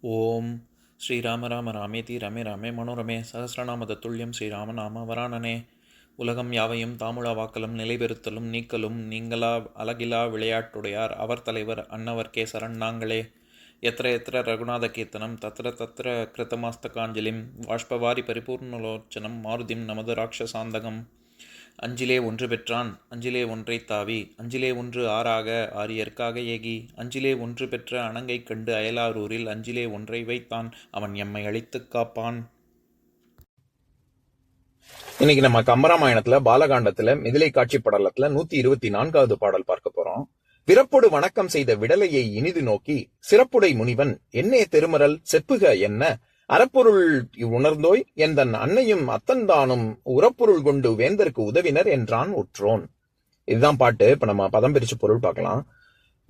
ஓம் ஸ்ரீராம ராம ராமேதி ரமே ராமே மனோரமே சகசிரநாம தத்துல்யம் ஸ்ரீராம நாம வராணனே. உலகம் யாவையும் தாமுழா வாக்கலும் நிலைபெறுத்தலும் நீக்கலும் நீங்களா அழகிலா விளையாட்டுடையார் அவர் தலைவர் அன்னவர் கேசரன் நாங்களே. எத்திர எத்திர ரகுநாத கீர்த்தனம் தத்திர தத்திர கிருத்தமாஸ்தகாஞ்சலிம் வாஷ்பவாரி பரிபூர்ணலோச்சனம் மாருதிம் நமது ராட்சசாந்தகம். அஞ்சிலே ஒன்று பெற்றான் அஞ்சிலே ஒன்றை தாவி அஞ்சிலே ஒன்று ஆறாக ஆரியர்க்காக ஏகி அஞ்சிலே ஒன்று பெற்ற அணங்கை கண்டு அயலாரூரில் அஞ்சிலே ஒன்றை வைத்தான் அவன் எம்மை அழித்துக் காப்பான். இன்னைக்கு நம்ம கம்பராமாயணத்துல பாலகாண்டத்துல மிதிலை காட்சி படலத்துல 124வது பாடல் பார்க்க போறோம். பிறப்பொடு வணக்கம் செய்த விடலையை இனிது நோக்கி சிறப்புடை முனிவன் என்னே திருமறல் செப்புக என்ன அறப்பொருள் உணர்ந்தோய் எந்தன் அன்னையும் அத்தன்தானும் உரப்பொருள் கொண்டு வேந்தருக்கு உதவினர் என்றான் உற்றோன். இதுதான் பாட்டு. இப்ப நம்ம பதம் பிரிச்சு பொருள் பார்க்கலாம்.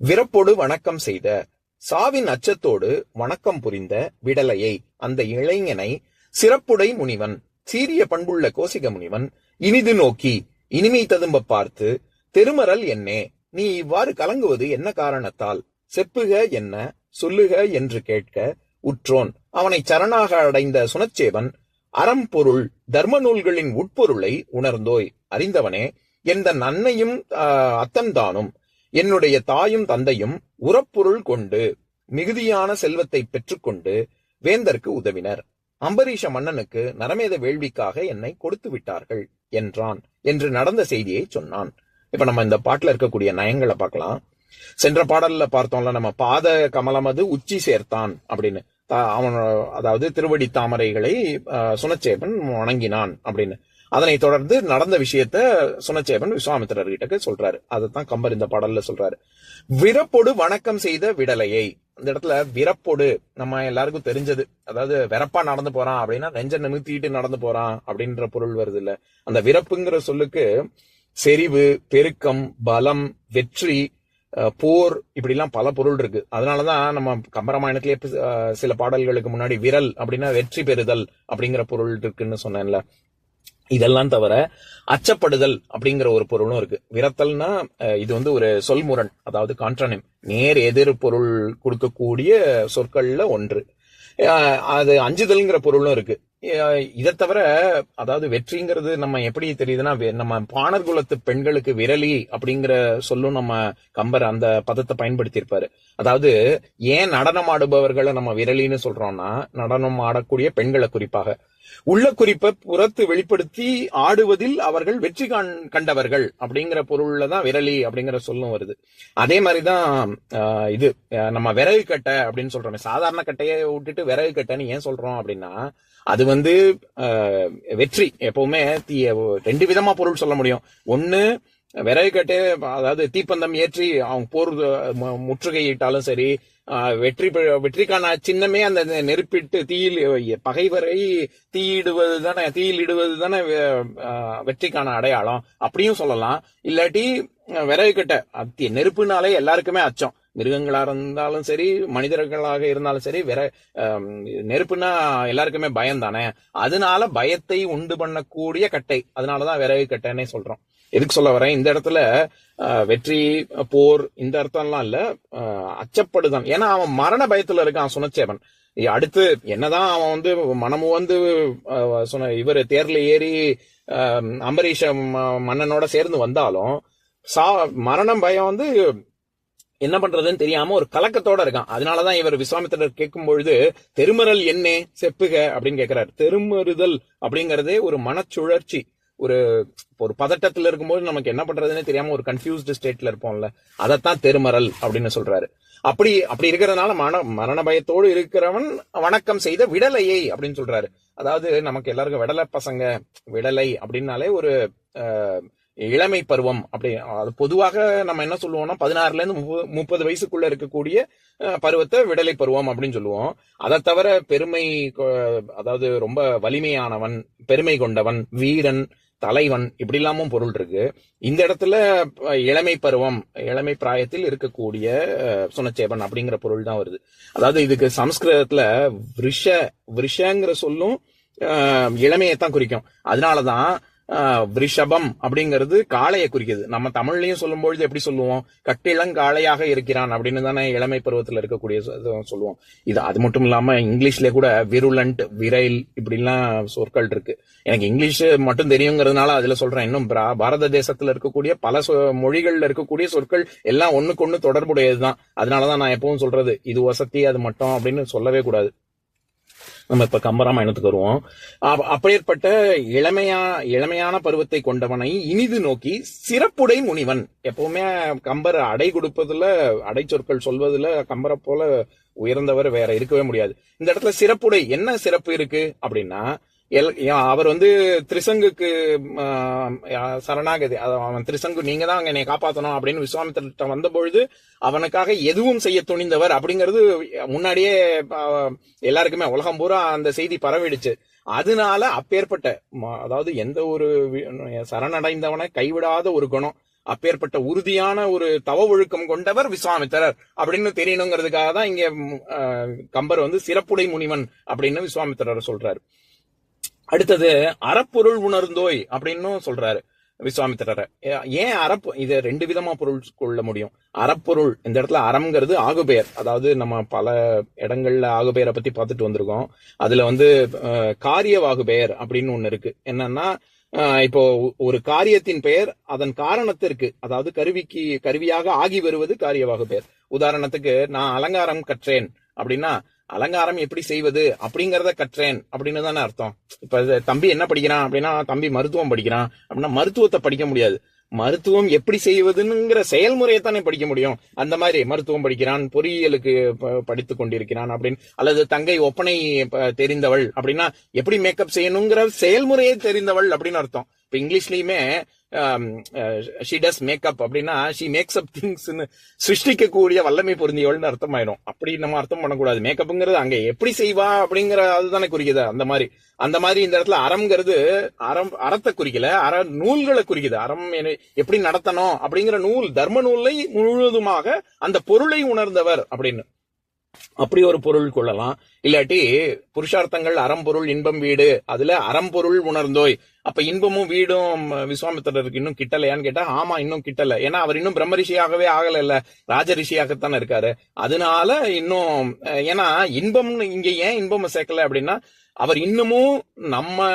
விறப்பொடு வணக்கம் செய்த, சாவின் அச்சத்தோடு வணக்கம் புரிந்த விடலையை, அந்த இளைஞனை, சிறப்புடை முனிவன், சீரிய பண்புள்ள கோசிக முனிவன், இனிது நோக்கி இனிமை ததும்ப பார்த்து, திருமறல் என்னே, நீ இவ்வாறு கலங்குவது என்ன காரணத்தால், செப்புக என்ன சொல்லுக என்று கேட்க உற்றோன் அவனை சரணாக அடைந்த சுனச்சேவன், அறம்பொருள் தர்ம நூல்களின் உட்பொருளை உணர்ந்தோய் அறிந்தவனே, எந்த அன்னையும் அத்தன்தானும் என்னுடைய தாயும் தந்தையும் உரப்பொருள் கொண்டு மிகுதியான செல்வத்தை பெற்றுக்கொண்டு வேந்தருக்கு உதவினர். அம்பரீஷ மன்னனுக்கு நரமேத வேள்விக்காக என்னை கொடுத்து விட்டார்கள் என்றான் என்று நடந்த செய்தியை சொன்னான். இப்ப நம்ம இந்த பாட்டுல இருக்கக்கூடிய நயங்களை பார்க்கலாம். சென்ற பாடல்ல பார்த்தோம்ல, நம்ம பாத கமலமது உச்சி சேர்த்தான் அப்படின்னு, அவன் அதாவது திருவடி தாமரைகளை சுனச்சேபன் வணங்கினான் அப்படின்னு. அதனை தொடர்ந்து நடந்த விஷயத்த சுனச்சேபன் விஸ்வாமித்திரர்கிட்ட சொல்றாரு. அதைத்தான் கம்பர் இந்த பாடல்ல சொல்றாரு. விறப்பொடு வணக்கம் செய்த விடலையை, இந்த இடத்துல விறப்பொடு நம்ம எல்லாருக்கும் தெரிஞ்சது, அதாவது விறப்பா நடந்து போறான் அப்படின்னா நெஞ்ச நிமித்திட்டு நடந்து போறான் அப்படின்ற பொருள் வருது இல்ல. அந்த விறப்புங்கிற சொல்லுக்கு செறிவு, பெருக்கம், பலம், வெற்றி, போர், இப்படி எல்லாம் பல பொருள் இருக்கு. அதனாலதான் நம்ம கம்பராமாயணத்திலே சில பாடல்களுக்கு முன்னாடி விரல் அப்படின்னா வெற்றி பெறுதல் அப்படிங்கிற பொருள் இருக்குன்னு சொன்னேன்ல. இதெல்லாம் தவிர அச்சப்படுதல் அப்படிங்கிற ஒரு பொருளும் இருக்கு. விரத்தல்னா இது ஒரு சொல்முரண், அதாவது கான்ட்ரானிம், நேர் எதிர் பொருள் கொடுக்கக்கூடிய சொற்கள்ல ஒன்று. அது அஞ்சுதல்ங்கிற பொருளும் இருக்கு. இதை தவிர அதாவது வெற்றிங்கிறது நம்ம எப்படி தெரியுதுன்னா, நம்ம பாணர் குலத்து பெண்களுக்கு விரலி அப்படிங்கிற சொல்லும் நம்ம கம்பர் அந்த பதத்தை பயன்படுத்தி இருப்பாரு. அதாவது ஏன் நடனம் ஆடுபவர்களை நம்ம விரலின்னு சொல்றோம்னா, நடனம் ஆடக்கூடிய பெண்களை குறிப்பாக உள்ள குறிப்பை புறத்து வெளிப்படுத்தி ஆடுவதில் அவர்கள் வெற்றி கண்டவர்கள் அப்படிங்கிற பொருள்ல தான் விரலி அப்படிங்கிற சொல்லும் வருது. அதே மாதிரிதான் இது நம்ம விறகு கட்டை அப்படின்னு சொல்றோம். சாதாரண கட்டையை விட்டுட்டு விறகு கட்டைன்னு ஏன் சொல்றோம் அப்படின்னா, அது வெற்றி. எப்பவுமே ரெண்டு விதமா பொருள் சொல்ல முடியும். ஒண்ணு, விறகு கட்டை அதாவது தீப்பந்தம் ஏற்றி அவங்க போர் முற்றுகையிட்டாலும் சரி, வெற்றிக்கான சின்னமே அந்த நெருப்பிட்டு தீயில் பகைவரை தீயில் இடுவது தானே வெற்றிக்கான அடையாளம். அப்படியும் சொல்லலாம். இல்லாட்டி விறகு கட்டை நெருப்புனாலே எல்லாருக்குமே அச்சம். மிருகங்களா இருந்தாலும் சரி, மனிதர்களாக இருந்தாலும் சரி, நெருப்புனா எல்லாருக்குமே பயம் தானே. அதனால பயத்தை உண்டு பண்ணக்கூடிய கட்டை, அதனாலதான் விறகு கட்டைன்னே சொல்றோம். எதுக்கு சொல்ல வரேன், இந்த இடத்துல வெற்றி, போர் இந்த அர்த்தம்லாம் இல்ல, அச்சப்படுதான். ஏன்னா அவன் மரண பயத்துல இருக்கான் சுனச்சேபன். அடுத்து என்னதான் அவன் மனமும் இவர் தேர்ல ஏறி அம்பரீஷ மன்னனோட சேர்ந்து வந்தாலும் மரணம் பயம் என்ன பண்றதுன்னு தெரியாம ஒரு கலக்கத்தோட இருக்கான். அதனாலதான் இவர் விஸ்வாமித்திரர் கேட்கும் பொழுது திருமறல் என்னே செப்புக அப்படின்னு கேட்கிறார். திருமறுதல் அப்படிங்கறதே ஒரு மனச்சுழற்சி. ஒரு பதட்டத்துல இருக்கும்போது நமக்கு என்ன பண்றதுன்னு தெரியாம ஒரு கன்ஃபியூஸ்டு ஸ்டேட்ல இருப்போம்ல, அதத்தான் திருமறல் அப்படின்னு சொல்றாரு. அப்படி இருக்கிறதுனால மரண பயத்தோடு இருக்கிறவன் வணக்கம் செய்த விடலையை அப்படின்னு சொல்றாரு. அதாவது நமக்கு எல்லாருக்கும் விடலை பசங்க, விடலை அப்படின்னாலே ஒரு இளமை பருவம். அப்படி அது பொதுவாக நம்ம என்ன சொல்லுவோம்னா 16ல இருந்து 30 வயசுக்குள்ள இருக்கக்கூடிய பருவத்தை விடலை பருவம் அப்படின்னு சொல்லுவோம். அதை தவிர பெருமை, அதாவது ரொம்ப வலிமையானவன், பெருமை கொண்டவன், வீரன், தலைவன், இப்படி இல்லாமும் பொருள் இருக்கு. இந்த இடத்துல இளமை பருவம், இளமை பிராயத்தில் இருக்கக்கூடிய சுனச்சேபன் அப்படிங்கிற பொருள் தான் வருது. அதாவது இதுக்கு சமஸ்கிருதத்துல விஷங்கிற சொல்லும் இளமையைத்தான் குறிக்கும். அதனாலதான் விருஷபம் அப்படிங்கிறது காளையை குறிக்குது. நம்ம தமிழ்லயும் சொல்லும்பொழுது எப்படி சொல்லுவோம், கட்டிளங்காளையாக இருக்கிறான் அப்படின்னு தானே இளமை பருவத்துல இருக்கக்கூடிய சொல்லுவோம். இது அது மட்டும் இல்லாம இங்கிலீஷ்ல கூட விருலண்ட், விரைல் இப்படிலாம் சொற்கள் இருக்கு. எனக்கு இங்கிலீஷ் மட்டும் தெரியுங்கிறதுனால அதுல சொல்றேன். இன்னும் பாரத தேசத்துல இருக்கக்கூடிய பல மொழிகள்ல இருக்கக்கூடிய சொற்கள் எல்லாம் ஒண்ணுக்கு ஒண்ணு தொடர்புடையதுதான். அதனாலதான் நான் எப்பவும் சொல்றது, இது வசதி அது மட்டும் அப்படின்னு சொல்லவே கூடாது. நம்ம இப்ப கம்பராமாயணத்துக்கு வருவோம். அப்பேற்பட்ட இளமையான பருவத்தை கொண்டவனை இனிது நோக்கி சிறப்புடை முனிவன். எப்பவுமே கம்பர் அடை கொடுப்பதுல, அடை சொற்கள் சொல்வதுல கம்பரை போல உயர்ந்தவர் வேற இருக்கவே முடியாது. இந்த இடத்துல சிறப்புடை என்ன சிறப்பு இருக்கு அப்படின்னா, அவர் திரிசங்குக்கு சரணாகதி, அவன் திரிசங்கு நீங்க தான் என்னை காப்பாற்றணும் அப்படின்னு விஸ்வாமித்திர வந்த பொழுது அவனுக்காக எதுவும் செய்ய துணிந்தவர் அப்படிங்கிறது முன்னாடியே எல்லாருக்குமே உலகம் பூரா அந்த செய்தி பரவிடுச்சு. அதனால அப்பேற்பட்ட, அதாவது எந்த ஒரு சரணடைந்தவனை கைவிடாத ஒரு குணம், அப்பேற்பட்ட உறுதியான ஒரு தவ ஒழுக்கம் கொண்டவர் விஸ்வாமித்திரர் அப்படின்னு தெரியணுங்கிறதுக்காக தான் இங்க கம்பர் சிறப்புடை முனிவன் அப்படின்னு விஸ்வாமித்திரர் சொல்றாரு. அடுத்தது அறப்பொருள் உணர்ந்தோய் அப்படின்னு சொல்றாரு விஸ்வாமித்திரரை. ஏன் இத ரெண்டு விதமா பொருள் கொள்ள முடியும். அறப்பொருள், இந்த இடத்துல அறம்ங்கிறது ஆகுபெயர். அதாவது நம்ம பல இடங்கள்ல ஆகுபெயரை பத்தி பார்த்துட்டு வந்திருக்கோம். அதுல காரியவாகுபெயர் அப்படின்னு ஒண்ணு இருக்கு. என்னன்னா, இப்போ ஒரு காரியத்தின் பெயர் அதன் காரணத்திற்கு, அதாவது கருவியாக ஆகி வருவது காரியவாகுபெயர். உதாரணத்துக்கு, நான் அலங்காரம் கற்றேன் அப்படின்னா, அலங்காரம் எப்படி செய்வது அப்படிங்கறத கற்றேன் அப்படின்னு தானே அர்த்தம். இப்ப தம்பி என்ன படிக்கிறான் அப்படின்னா, தம்பி மருத்துவம் படிக்கிறான் அப்படின்னா மருத்துவத்தை படிக்க முடியாது, மருத்துவம் எப்படி செய்வதுங்கிற செயல்முறையைத்தானே படிக்க முடியும். அந்த மாதிரி மருத்துவம் படிக்கிறான், பொறியியலுக்கு படித்து கொண்டிருக்கிறான் அப்படின்னு. அல்லது தங்கை ஒப்பனை தெரிந்தவள் அப்படின்னா எப்படி மேக்கப் செய்யணுங்கிற செயல்முறையை தெரிந்தவள் அப்படின்னு அர்த்தம். இப்ப இங்கிலீஷ்லயுமே she does மேக்கப் அப்படின்னா she makes up things சிருஷ்டிக்கக்கூடிய வல்லமை பொருந்தியவள்னு அர்த்தம் ஆயிடும். அப்படி நம்ம அர்த்தம் பண்ணக்கூடாது. மேக்கப்ங்கிறது அங்க எப்படி செய்வா அப்படிங்கிற அதுதானே குறிக்குது. அந்த மாதிரி இந்த இடத்துல அறம்ங்கிறது அறத்தை குறிக்கல, அற நூல்களை குறிக்குது. அறம் எப்படி நடத்தணும் அப்படிங்கிற நூல், தர்ம நூலை முழுவதுமாக அந்த பொருளை உணர்ந்தவர் அப்படின்னு அப்படி ஒரு பொருள் கொள்ளலாம். இல்லாட்டி புருஷார்த்தங்கள் அறம்பொருள் இன்பம் வீடு, அதுல அறம்பொருள் உணர்ந்தோய். அப்ப இன்பமும் வீடும் விஸ்வாமித்திரருக்கு இன்னும் கிட்டலையான்னு கேட்டா, ஆமா இன்னும் கிட்டல. ஏன்னா அவர் இன்னும் பிரம்ம ரிஷியாகவே ஆகல, இல்ல ராஜ ரிஷியாகத்தானே இருக்காரு. அதனால இன்னும், ஏன்னா இன்பம் இங்க ஏன் இன்பம் சேர்க்கல அப்படின்னா, அவர் இன்னமும் நம்ம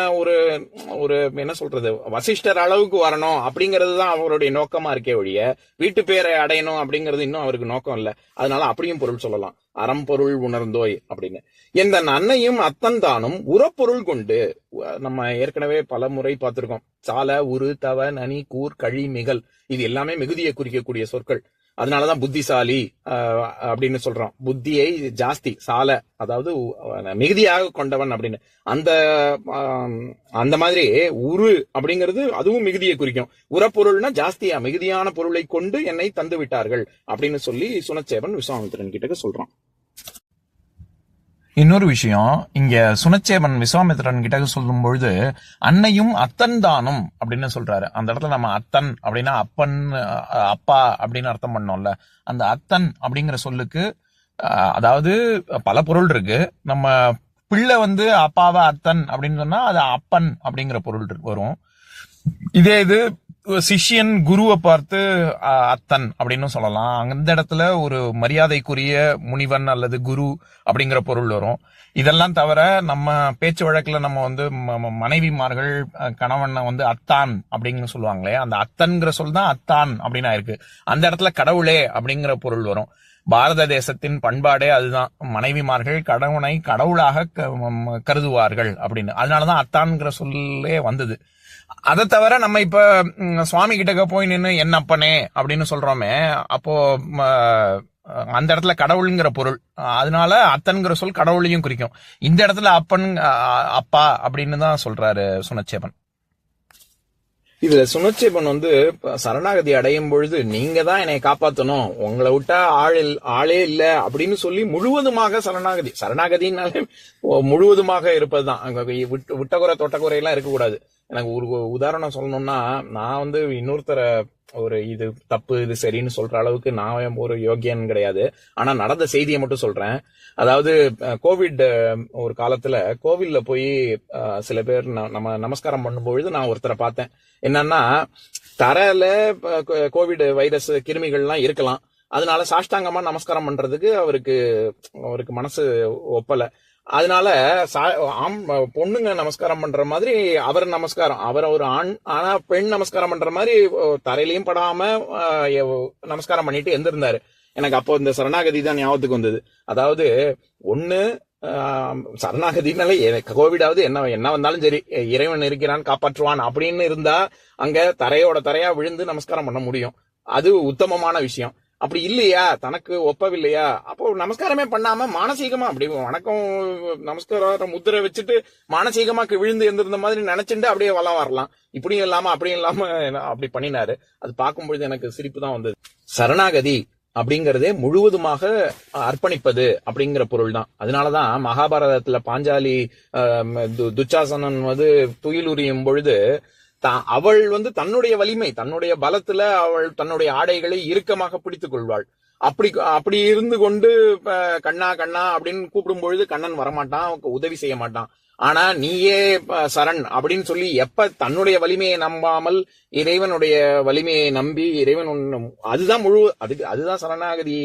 ஒரு என்ன சொல்றது, வசிஷ்டர் அளவுக்கு வரணும் அப்படிங்கிறது தான் அவருடைய நோக்கமா இருக்கே ஒழிய வீட்டு பேரை அடையணும் அப்படிங்கிறது இன்னும் அவருக்கு நோக்கம் இல்ல. அதனால அப்படியும் பொருள் சொல்லலாம், அறம்பொருள் உணர்ந்தோய் அப்படின்னு. எந்த அன்னையும் அத்தன் தானும் உரப்பொருள் கொண்டு, நம்ம ஏற்கனவே பல முறை பார்த்திருக்கோம். சால, உரு, தவ, நனி, கூர், கழி, மிகல், இது எல்லாமே மிகுதியை குறிக்கக்கூடிய சொற்கள். அதனாலதான் புத்திசாலி அப்படின்னு சொல்றோம். புத்தியை ஜாஸ்தி, சால அதாவது மிகுதியாக கொண்டவன் அப்படின்னு. அந்த மாதிரி உரு அப்படிங்கிறது அதுவும் மிகுதியை குறிக்கும். உரப்பொருள்னா ஜாஸ்தியா மிகுதியான பொருளை கொண்டு என்னை தந்து விட்டார்கள் அப்படின்னு சொல்லி சுனச்சேபன் விஸ்வாமித்திரன் கிட்ட சொல்றான். இன்னொரு விஷயம், இங்க சுனச்சேபன் விஸ்வாமித்திரன் கிட்ட சொல்லும் பொழுது அன்னையும் அத்தன் தானும் அப்படின்னு சொல்றாரு. அந்த இடத்துல நம்ம அத்தன் அப்படின்னா அப்பன், அப்பா அப்படின்னு அர்த்தம் பண்ணோம்ல. அந்த அத்தன் அப்படிங்கிற சொல்லுக்கு அதாவது பல பொருள் இருக்கு. நம்ம பிள்ளை அப்பாவா அத்தன் அப்படின்னு சொன்னா அது அப்பன் அப்படிங்கிற பொருள் வரும். இதே இது சிஷ்யன் குருவை பார்த்து அத்தன் அப்படின்னு சொல்லலாம். அந்த இடத்துல ஒரு மரியாதைக்குரிய முனிவன் அல்லது குரு அப்படிங்கிற பொருள் வரும். இதெல்லாம் தவிர நம்ம பேச்சு வழக்குல நம்ம மனைவிமார்கள் கணவனை அத்தான் அப்படின்னு சொல்லுவாங்களே, அந்த அத்தன்கிற சொல் தான் அத்தான் அப்படின்னு ஆயிருக்கு. அந்த இடத்துல கடவுளே அப்படிங்கிற பொருள் வரும். பாரத தேசத்தின் பண்பாடே அதுதான், மனைவிமார்கள் கணவனை கடவுளாக கருதுவார்கள் அப்படின்னு. அதனாலதான் அத்தான்கிற சொல்லே வந்தது. அதை தவிர நம்ம இப்ப சுவாமி கிட்ட போய் நின்று என்னப்பனே அப்படின்னு சொல்றோமே, அப்போ அந்த இடத்துல கடவுளுங்கிற பொருள், அதனால அத்தன்கிற சொல் கடவுளையும் குறிக்கும். இந்த இடத்துல அப்பன், அப்பா அப்படின்னு தான் சொல்றாரு சுனச்சேபன். இதுல சுனச்சேபன் சரணாகதி அடையும் பொழுது நீங்க தான் என்னை காப்பாத்தணும், உங்களை விட்டா ஆளே இல்ல அப்படின்னு சொல்லி முழுவதுமாக சரணாகதினாலே முழுவதுமாக இருப்பதுதான். விட்டகுறை தொட்டகுறை எல்லாம் இருக்கக்கூடாது. எனக்கு ஒரு உதாரணம் சொல்லணும்னா, நான் வந்து இன்னொருத்தர ஒரு இது தப்பு இது சரின்னு சொல்ற அளவுக்கு நான் ஒரு யோக்கியன் கிடையாது. ஆனா நடந்த செய்தியை மட்டும் சொல்றேன். அதாவது கோவிட் ஒரு காலத்துல கோவில்ல போய் சில பேர் நம்ம நமஸ்காரம் பண்ணும்பொழுது நான் ஒருத்தரை பார்த்தேன். என்னன்னா, தரையில கோவிட் வைரஸ் கிருமிகள்லாம் இருக்கலாம். அதனால சாஷ்டாங்கமா நமஸ்காரம் பண்றதுக்கு அவருக்கு மனசு ஒப்பல. அதனால பொண்ணுங்க நமஸ்காரம் பண்ற மாதிரி அவர் நமஸ்காரம், அவர் ஒரு ஆனா பெண் நமஸ்காரம் பண்ற மாதிரி தரையிலையும் படாம நமஸ்காரம் பண்ணிட்டு எந்திருந்தாரு. எனக்கு அப்போ இந்த சரணாகதி தான் ஞாபகத்துக்கு வந்தது. அதாவது ஒண்ணு சரணாகதினால கோவிடாவது என்ன வந்தாலும் சரி, இறைவன் இருக்கிறான் காப்பாற்றுவான் அப்படின்னு இருந்தா அங்க தரையா விழுந்து நமஸ்காரம் பண்ண முடியும். அது உத்தமமான விஷயம். அப்படி இல்லையா, தனக்கு ஒப்பவில்லையா, அப்போ நமஸ்காரமே பண்ணாம மானசீகமா அப்படி வணக்கம் நமஸ்காரம் முத்திரை வச்சுட்டு மானசீகமா விழுந்து எந்திருந்த மாதிரி நினைச்சுட்டு அப்படியே வளம் வரலாம். இப்படியும் இல்லாம அப்படியும் இல்லாம அப்படி பண்ணினாரு. அது பார்க்கும்பொழுது எனக்கு சிரிப்பு தான் வந்தது. சரணாகதி அப்படிங்கறதே முழுவதுமாக அர்ப்பணிப்பது அப்படிங்கிற பொருள் தான். அதனாலதான் மகாபாரதத்துல பாஞ்சாலி துச்சாசனன் துயிலுரியும் பொழுது அவள் தன்னுடைய வலிமை, தன்னுடைய பலத்துல அவள் தன்னுடைய ஆடைகளை இறுக்கமாக பிடித்துக் கொள்வாள். அப்படி இருந்து கொண்டு கண்ணா கண்ணா அப்படின்னு கூப்பிடும் பொழுது கண்ணன் வரமாட்டான், உதவி செய்ய மாட்டான். ஆனா நீயே சரண் அப்படின்னு சொல்லி எப்ப தன்னுடைய வலிமையை நம்பாமல் இறைவனுடைய வலிமையை நம்பி இறைவன் அதுதான் அதுதான் சரணாகதி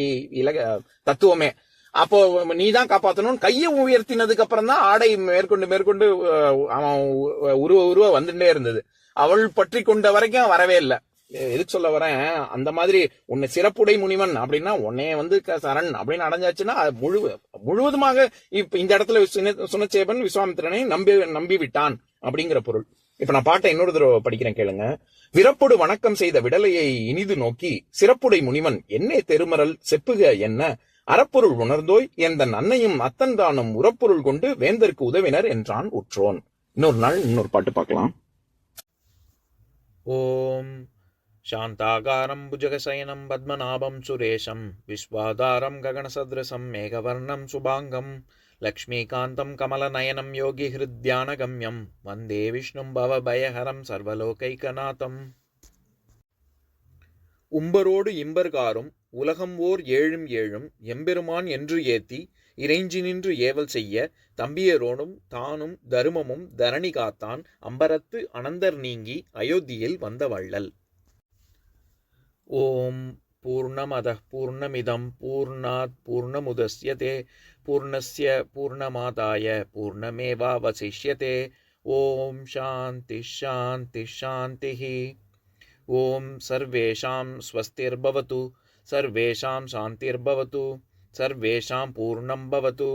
தத்துவமே. அப்போ நீதான் காப்பாத்தணும். கையை உயர்த்தினதுக்கு அப்புறம் தான் ஆடை மேற்கொண்டு அவன் உருவ வந்துட்டே இருந்தது. அவள் பற்றி கொண்ட வரைக்கும் வரவே இல்லை. எதுக்கு சொல்ல வரேன், அந்த மாதிரி உன்னை சிறப்புடை முனிவன் அப்படின்னா உன்னைய சரண் அப்படின்னு அடைஞ்சாச்சுன்னா முழுவதுமாக இப்ப இந்த இடத்துல சுனச்சேபன் விஸ்வாமித்திரனை நம்பி விட்டான் அப்படிங்கிற பொருள். இப்ப நான் பாட்டை இன்னொரு தடவை படிக்கிறேன் கேளுங்க. விரப்பொடு வணக்கம் செய்த விடலையை இனிது நோக்கி சிறப்புடை முனிவன் என்னே தெருமரல் செப்புக என்ன அறப்பொருள் உணர்ந்தோய் எந்தன் அன்னையும் அத்தன் தானும் உறப்பொருள் கொண்டு வேந்தருக்கு உதவினர் என்றான் உற்றோன். இன்னொரு நாள் இன்னொரு பாட்டு பார்க்கலாம். ஓம் சாந்தாகாரம் புஜகசயனம் பத்மநாபம் சுரேஷம் விஸ்வாதாரம் ககனசத்ரசம் மேகவர்ணம் சுபாங்கம் லக்ஷ்மீகாந்தம் கமலநயனம் யோகி ஹிருத்யானகம்யம் வந்தே விஷ்ணும் பவபயஹரம் சர்வலோகைகநாதம். உம்பரோடு இம்பர்காரும் உலகம் ஓர் ஏழும் ஏழும் எம்பெருமான் என்று ஏத்தி இறைஞ்சி நின்று ஏவல் செய்ய தம்பியரோனும் தானும் தருமமும் தரணி காத்தான் அம்பரத்து அனந்தர் நீங்கி அயோத்தியில் வந்த வள்ளல். ஓம் பூர்ணமதః பூர்ணமிதம் பூர்ணாத் பூர்ணமுதஸ்யதே பூர்ணஸ்ய பூர்ணமாதாய பூர்ணமேவாவசிஷ்யதே. ஓம் சாந்தி சாந்தி சாந்திஹி. ஓம் சர்வேஷாம் ஸ்வஸ்திர்பவது சர்வேஷாம் சாந்திர்பவது சர்வேஷாம் பூர்ணம் பவது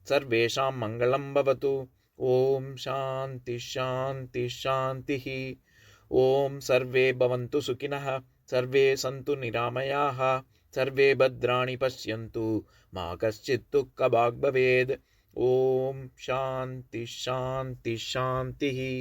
சர்வேஷாம் மங்களம் பவது. ஓம் சாந்தி சாந்தி சாந்திஹி. ஓம் சர்வே பவந்து சுகினஹ சர்வே சந்து நிராமயாஹ சர்வே பத்ராணி பஷ்யந்து மா கஷ்சித் துக்கபாக் பவேத். ஓம் சாந்தி சாந்தி சாந்திஹி.